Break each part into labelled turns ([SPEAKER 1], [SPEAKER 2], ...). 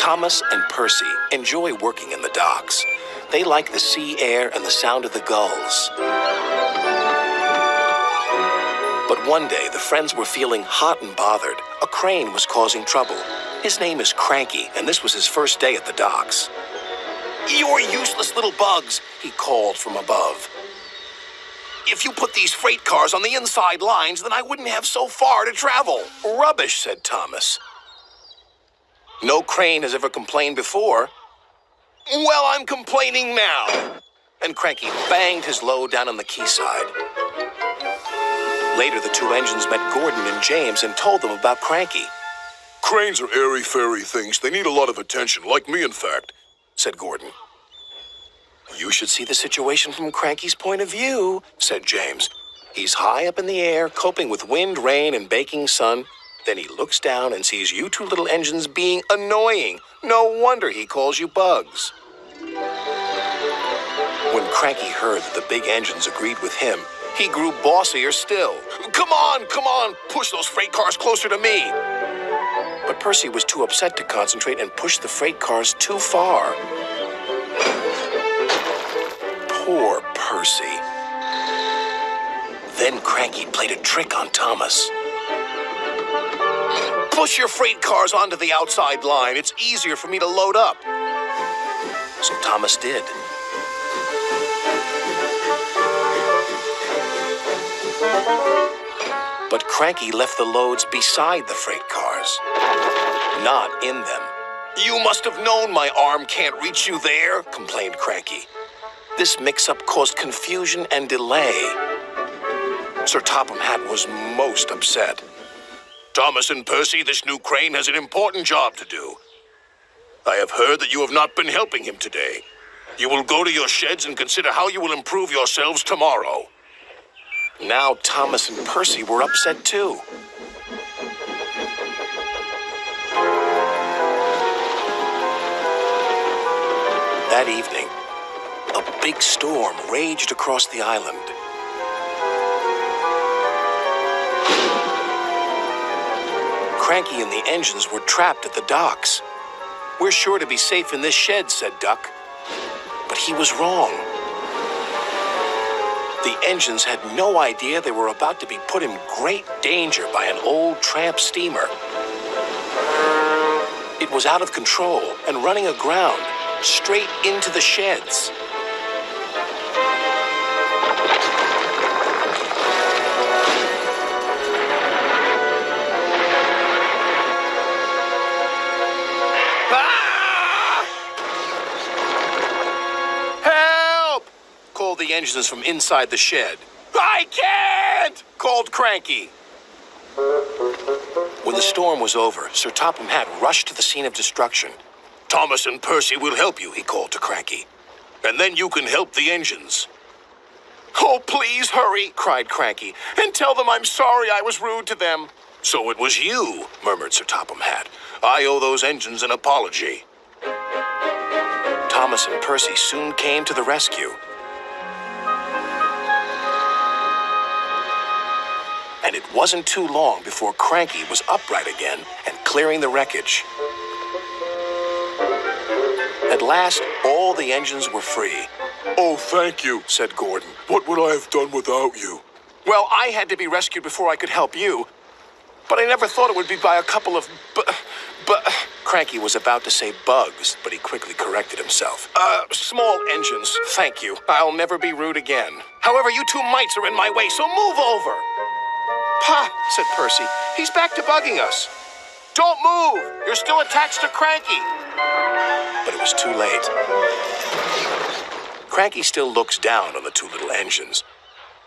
[SPEAKER 1] Thomas and Percy enjoy working in the docks. They like the sea air and the sound of the gulls. But one day, the friends were feeling hot and bothered. A crane was causing trouble. His name is Cranky, and this was his first day at the docks. "You're useless little bugs," he called from above. "If you put these freight cars on the inside lines, then I wouldn't have so far to travel." "Rubbish," said Thomas. "No crane has ever complained before." "Well, I'm complaining now." And Cranky banged his load down on the quayside. Later, the two engines met Gordon and James and told them about Cranky.
[SPEAKER 2] "Cranes are airy-fairy things. They need a lot of attention, like me, in fact," said Gordon.
[SPEAKER 1] "You should see the situation from Cranky's point of view," said James. "He's high up in the air, coping with wind, rain, and baking sun. Then he looks down and sees you two little engines being annoying. No wonder he calls you bugs." When Cranky heard that the big engines agreed with him, he grew bossier still. Come on, push those freight cars closer to me." But Percy was too upset to concentrate and pushed the freight cars too far. Poor Percy. Then Cranky played a trick on Thomas. "Push your freight cars onto the outside line. It's easier for me to load up." So Thomas did. But Cranky left the loads beside the freight cars, not in them. "You must have known my arm can't reach you there," complained Cranky. This mix-up caused confusion and delay. Sir Topham Hatt was most upset. "Thomas and Percy, this new crane has an important job to do. I have heard that you have not been helping him today. You will go to your sheds and consider how you will improve yourselves tomorrow." Now Thomas and Percy were upset too. That evening, a big storm raged across the island. Cranky and the engines were trapped at the docks. "We're sure to be safe in this shed," said Duck. But he was wrong. The engines had no idea they were about to be put in great danger by an old tramp steamer. It was out of control and running aground, straight into the sheds. The engines from inside the shed. "I can't!" called Cranky. When the storm was over, Sir Topham Hatt rushed to the scene of destruction. "Thomas and Percy will help you," he called to Cranky. "And then you can help the engines." "Oh, please hurry," cried Cranky, "and tell them I'm sorry I was rude to them." "So it was you," murmured Sir Topham Hatt. "I owe those engines an apology." Thomas and Percy soon came to the rescue. And it wasn't too long before Cranky was upright again and clearing the wreckage. At last, all the engines were free.
[SPEAKER 2] "Oh, thank you," said Gordon. "What would I have done without you?"
[SPEAKER 1] "Well, I had to be rescued before I could help you. But I never thought it would be by a couple of Cranky was about to say bugs, but he quickly corrected himself. Small engines, thank you. I'll never be rude again. However, you two mites are in my way, so move over." "Pa," said Percy, "he's back to bugging us." "Don't move! You're still attached to Cranky." But it was too late. Cranky still looks down on the two little engines.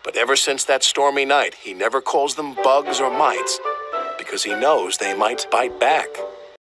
[SPEAKER 1] But ever since that stormy night, he never calls them bugs or mites, because he knows they might bite back.